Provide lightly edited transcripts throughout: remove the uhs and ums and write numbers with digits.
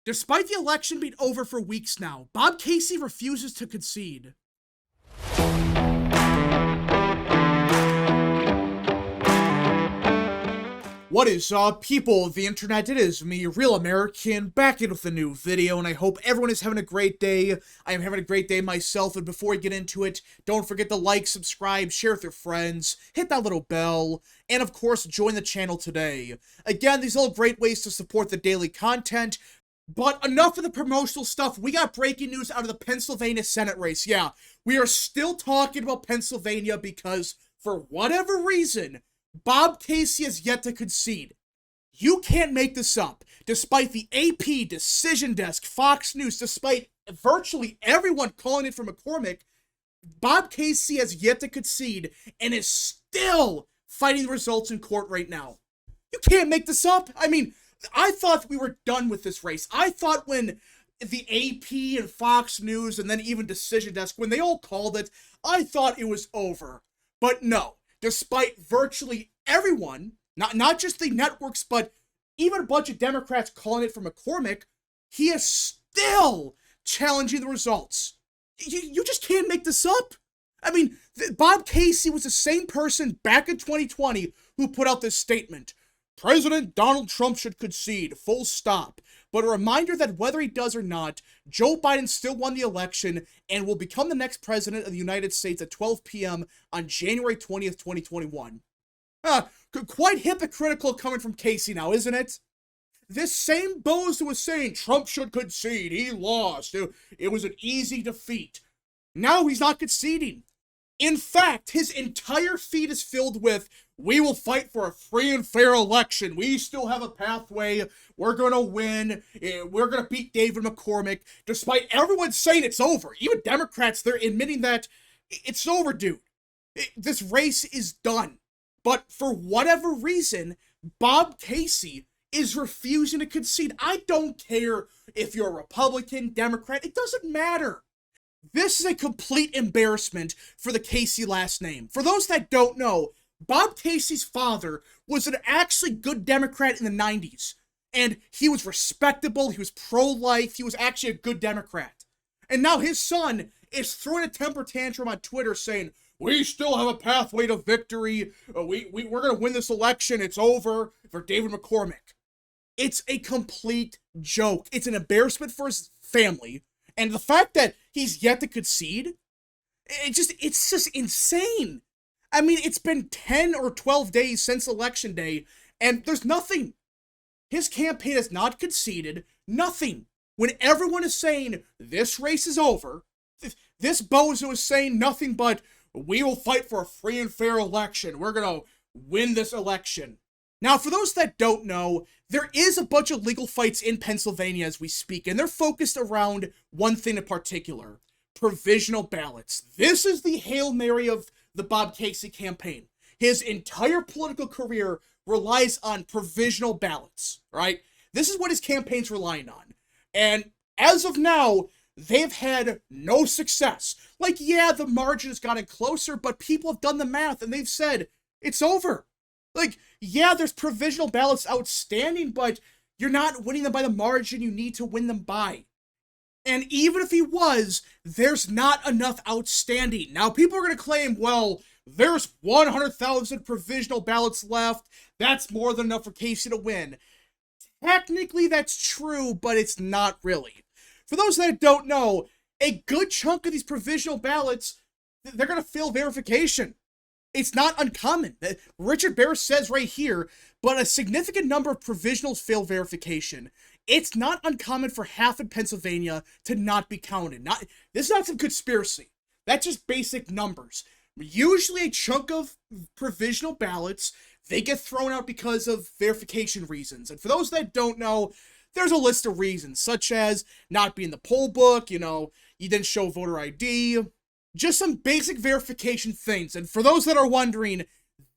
Despite the election being over for weeks now, Bob Casey refuses to concede. What is up, people of the internet? It is me, Real American, back in with a new video, and I hope everyone is having a great day. I am having a great day myself, and before we get into it, don't forget to like, subscribe, share with your friends, hit that little bell, and of course, join the channel today. Again, these are all great ways to support the daily content, but enough of the promotional stuff. We got breaking news out of the Pennsylvania Senate race. Yeah, we are still talking about Pennsylvania because, for whatever reason, Bob Casey has yet to concede. You can't make this up. Despite the AP, Decision Desk, Fox News, despite virtually everyone calling it for McCormick, Bob Casey has yet to concede and is still fighting the results in court right now. You can't make this up. I mean, I thought we were done with this race. I thought when the AP and Fox News and then even Decision Desk, when they all called it, I thought it was over. But no. Despite virtually everyone, not just the networks, but even a bunch of Democrats calling it for McCormick, he is still challenging the results. You just can't make this up. I mean, Bob Casey was the same person back in 2020 who put out this statement. President Donald Trump should concede, full stop. But a reminder that whether he does or not, Joe Biden still won the election and will become the next president of the United States at 12 p.m. on January 20th, 2021. Quite hypocritical coming from Casey now, isn't it? This same bozo was saying Trump should concede, he lost, it was an easy defeat. Now he's not conceding. In fact, his entire feed is filled with, we will fight for a free and fair election. We still have a pathway. We're going to win. We're going to beat David McCormick. Despite everyone saying it's over. Even Democrats, they're admitting that it's over, dude. This race is done. But for whatever reason, Bob Casey is refusing to concede. I don't care if you're a Republican, Democrat. It doesn't matter. This is a complete embarrassment for the Casey last name. For those that don't know, Bob Casey's father was an actually good Democrat in the 90s. And he was respectable, he was pro-life, he was actually a good Democrat. And now his son is throwing a temper tantrum on Twitter saying, we still have a pathway to victory, we're going to win this election, it's over for David McCormick. It's a complete joke. It's an embarrassment for his family. And the fact that he's yet to concede, it's just insane. I mean, it's been 10 or 12 days since Election Day, and there's nothing. His campaign has not conceded, nothing. When everyone is saying, this race is over, this bozo is saying nothing but, we will fight for a free and fair election. We're going to win this election. Now, for those that don't know, there is a bunch of legal fights in Pennsylvania as we speak, and they're focused around one thing in particular, provisional ballots. This is the Hail Mary of the Bob Casey campaign. His entire political career relies on provisional ballots, right? This is what his campaign's relying on. And as of now, they've had no success. Like, yeah, the margin has gotten closer, but people have done the math and they've said, it's over. Like, yeah, there's provisional ballots outstanding, but you're not winning them by the margin you need to win them by. And even if he was, there's not enough outstanding. Now, people are going to claim, well, there's 100,000 provisional ballots left. That's more than enough for Casey to win. Technically, that's true, but it's not really. For those that don't know, a good chunk of these provisional ballots, they're going to fail verification. It's not uncommon. Richard Bear says right here, but a significant number of provisionals fail verification. It's not uncommon for half in Pennsylvania to not be counted. This is not some conspiracy. That's just basic numbers. Usually a chunk of provisional ballots, they get thrown out because of verification reasons. And for those that don't know, there's a list of reasons, such as not being in the poll book, you didn't show voter ID, just some basic verification things. And for those that are wondering,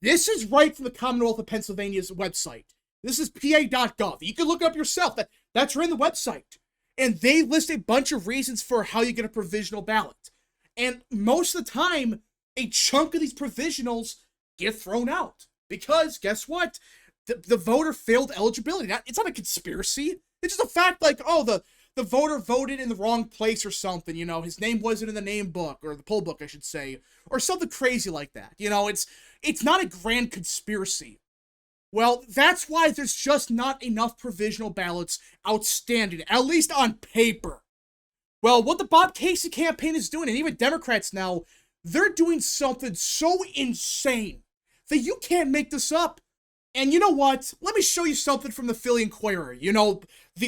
this is right from the Commonwealth of Pennsylvania's website. This is pa.gov. You can look it up yourself. That's right on the website. And they list a bunch of reasons for how you get a provisional ballot. And most of the time, a chunk of these provisionals get thrown out. Because, guess what? the voter failed eligibility. It's not a conspiracy. It's just a fact, like, oh, the voter voted in the wrong place or something, you know, his name wasn't in the name book, or the poll book, I should say, or something crazy like that. You know, it's not a grand conspiracy. Well, that's why there's just not enough provisional ballots outstanding, at least on paper. Well, what the Bob Casey campaign is doing, and even Democrats now, they're doing something so insane that you can't make this up. And you know what? Let me show you something from the Philly Inquirer. You know,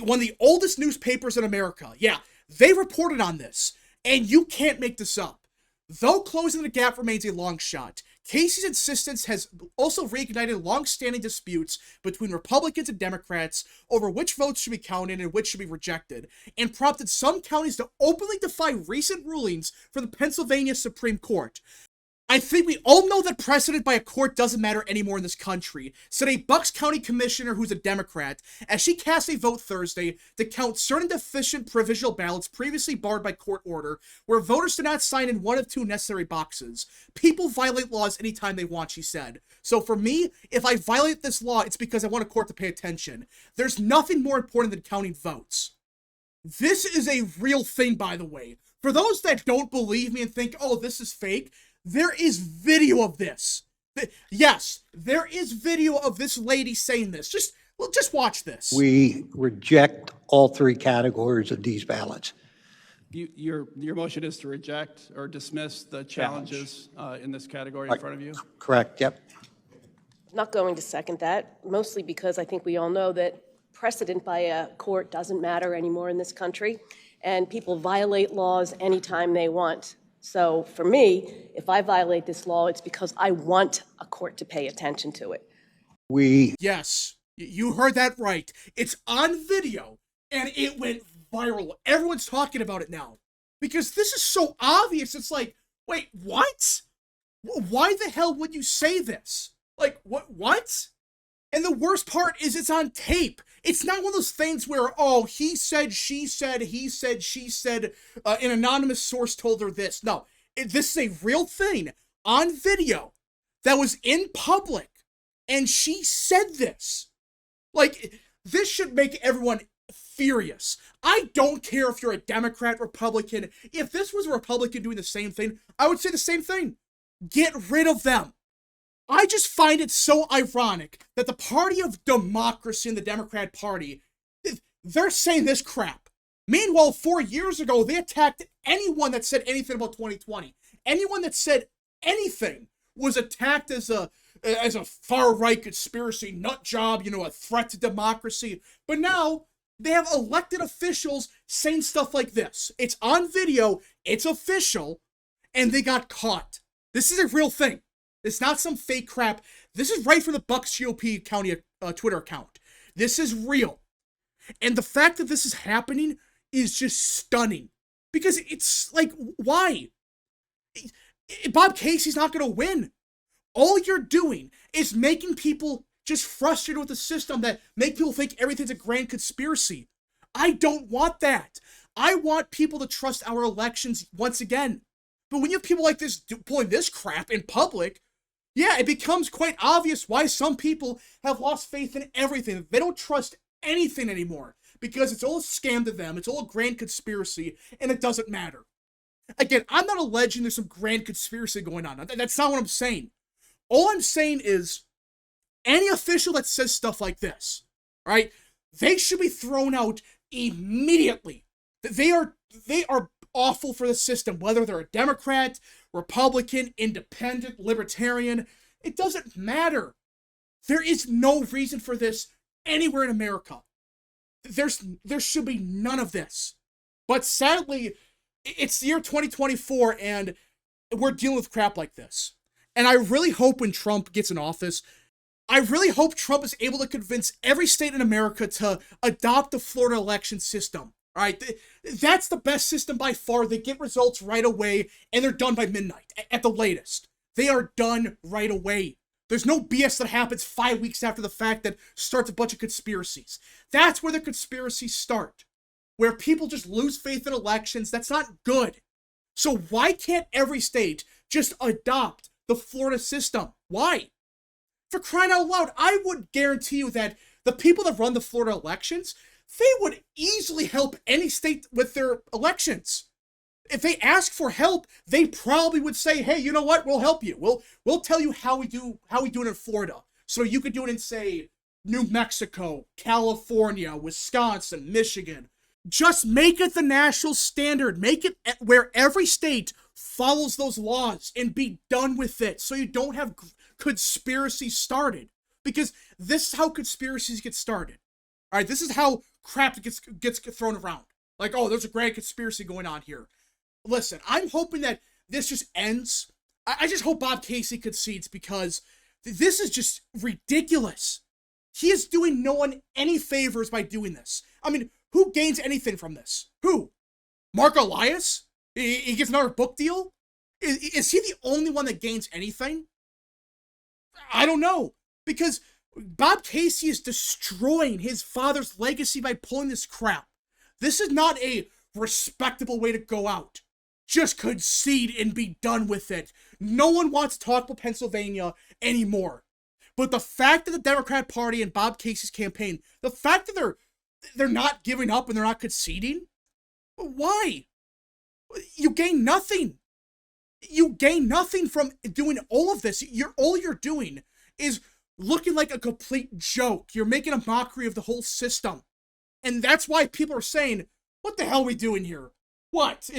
one of the oldest newspapers in America. Yeah, they reported on this. And you can't make this up. Though closing the gap remains a long shot, Casey's insistence has also reignited long-standing disputes between Republicans and Democrats over which votes should be counted and which should be rejected, and prompted some counties to openly defy recent rulings from the Pennsylvania Supreme Court. I think we all know that precedent by a court doesn't matter anymore in this country, said a Bucks County commissioner who's a Democrat, as she cast a vote Thursday to count certain deficient provisional ballots previously barred by court order, where voters do not sign in one of two necessary boxes. People violate laws anytime they want, she said. So for me, if I violate this law, it's because I want a court to pay attention. There's nothing more important than counting votes. This is a real thing, by the way. For those that don't believe me and think, oh, this is fake, there is video of this. Yes, there is video of this lady saying this. Just watch this. We reject all three categories of these ballots. Your motion is to reject or dismiss the challenges in this category in front of you? Correct, yep. I'm not going to second that, mostly because I think we all know that precedent by a court doesn't matter anymore in this country, and people violate laws anytime they want. So for me, if I violate this law, it's because I want a court to pay attention to it. Yes, you heard that right. It's on video, and it went viral. Everyone's talking about it now. Because this is so obvious. It's like, wait, what? Why the hell would you say this? Like, what? And the worst part is it's on tape. It's not one of those things where, oh, he said, she said, he said, she said, an anonymous source told her this. No, this is a real thing on video that was in public, and she said this. Like, this should make everyone furious. I don't care if you're a Democrat, Republican. If this was a Republican doing the same thing, I would say the same thing. Get rid of them. I just find it so ironic that the party of democracy and the Democrat Party, they're saying this crap. Meanwhile, 4 years ago, they attacked anyone that said anything about 2020. Anyone that said anything was attacked as a far-right conspiracy nut job, you know, a threat to democracy. But now, they have elected officials saying stuff like this. It's on video, it's official, and they got caught. This is a real thing. It's not some fake crap. This is right from the Bucks GOP County Twitter account. This is real. And the fact that this is happening is just stunning. Because it's like, why? Bob Casey's not going to win. All you're doing is making people just frustrated with the system that make people think everything's a grand conspiracy. I don't want that. I want people to trust our elections once again. But when you have people like this pulling this crap in public, yeah, it becomes quite obvious why some people have lost faith in everything. They don't trust anything anymore because it's all a scam to them. It's all a grand conspiracy, and it doesn't matter. Again, I'm not alleging there's some grand conspiracy going on. That's not what I'm saying. All I'm saying is any official that says stuff like this, right, they should be thrown out immediately. They are awful for the system, whether they're a Democrat, Republican, Independent, Libertarian. It doesn't matter. There is no reason for this anywhere in America. There should be none of this. But sadly, it's the year 2024, and we're dealing with crap like this. And I really hope when Trump gets in office, I really hope Trump is able to convince every state in America to adopt the Florida election system. All right, that's the best system by far. They get results right away, and they're done by midnight at the latest. They are done right away. There's no BS that happens 5 weeks after the fact that starts a bunch of conspiracies. That's where the conspiracies start, where people just lose faith in elections. That's not good. So why can't every state just adopt the Florida system? Why? For crying out loud, I would guarantee you that the people that run the Florida elections, they would easily help any state with their elections. If they ask for help, they probably would say, hey, you know what? We'll help you. We'll tell you how we do it in Florida. So you could do it in, say, New Mexico, California, Wisconsin, Michigan. Just make it the national standard. Make it where every state follows those laws and be done with it, so you don't have conspiracies started. Because this is how conspiracies get started. All right, this is how crap gets thrown around. Like, oh, there's a grand conspiracy going on here. Listen, I'm hoping that this just ends. I just hope Bob Casey concedes, because this is just ridiculous. He is doing no one any favors by doing this. I mean, who gains anything from this? Who? Mark Elias? He gets another book deal? Is he the only one that gains anything? I don't know. Because Bob Casey is destroying his father's legacy by pulling this crap. This is not a respectable way to go out. Just concede and be done with it. No one wants to talk about Pennsylvania anymore. But the fact that the Democrat Party and Bob Casey's campaign, the fact that they're not giving up and they're not conceding, why? You gain nothing. You gain nothing from doing all of this. All you're doing is looking like a complete joke. You're making a mockery of the whole system. And that's why people are saying, what the hell are we doing here? What?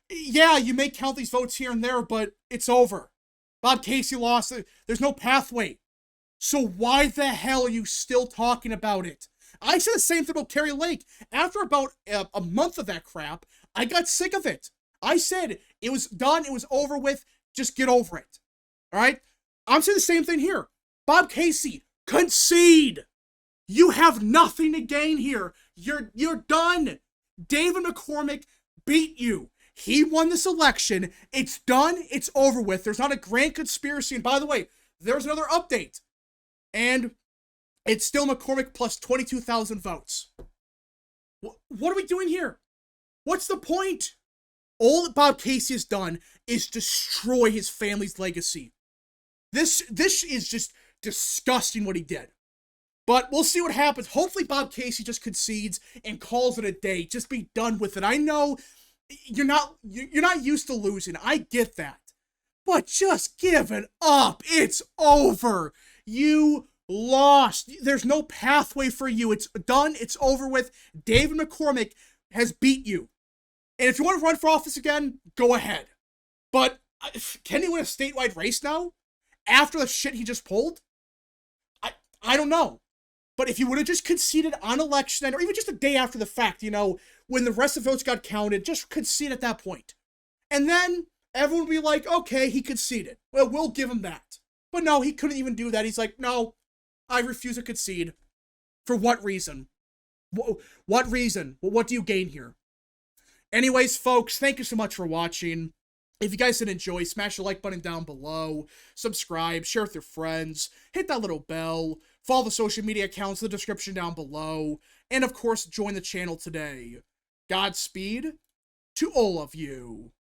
Yeah, you may count these votes here and there, but it's over. Bob Casey lost. There's no pathway. So why the hell are you still talking about it? I said the same thing about Kerry Lake. After about a month of that crap, I got sick of it. I said it was done. It was over with. Just get over it. All right? I'm saying the same thing here. Bob Casey, concede. You have nothing to gain here. You're done. David McCormick beat you. He won this election. It's done. It's over with. There's not a grand conspiracy. And by the way, there's another update. And it's still McCormick plus 22,000 votes. What are we doing here? What's the point? All that Bob Casey has done is destroy his family's legacy. This is just disgusting what he did. But we'll see what happens. Hopefully Bob Casey just concedes and calls it a day. Just be done with it. I know you're not used to losing. I get that. But just give it up. It's over. You lost. There's no pathway for you. It's done. It's over with. David McCormick has beat you. And if you want to run for office again, go ahead. But can he win a statewide race now? After the shit he just pulled? I don't know. But if you would have just conceded on election night, or even just a day after the fact, you know, when the rest of the votes got counted, just concede at that point. And then everyone would be like, okay, he conceded. Well, we'll give him that. But no, he couldn't even do that. He's like, no, I refuse to concede. For what reason? What reason? Well, what do you gain here? Anyways, folks, thank you so much for watching. If you guys did enjoy, smash the like button down below, subscribe, share with your friends, hit that little bell, follow the social media accounts in the description down below, and of course, join the channel today. Godspeed to all of you.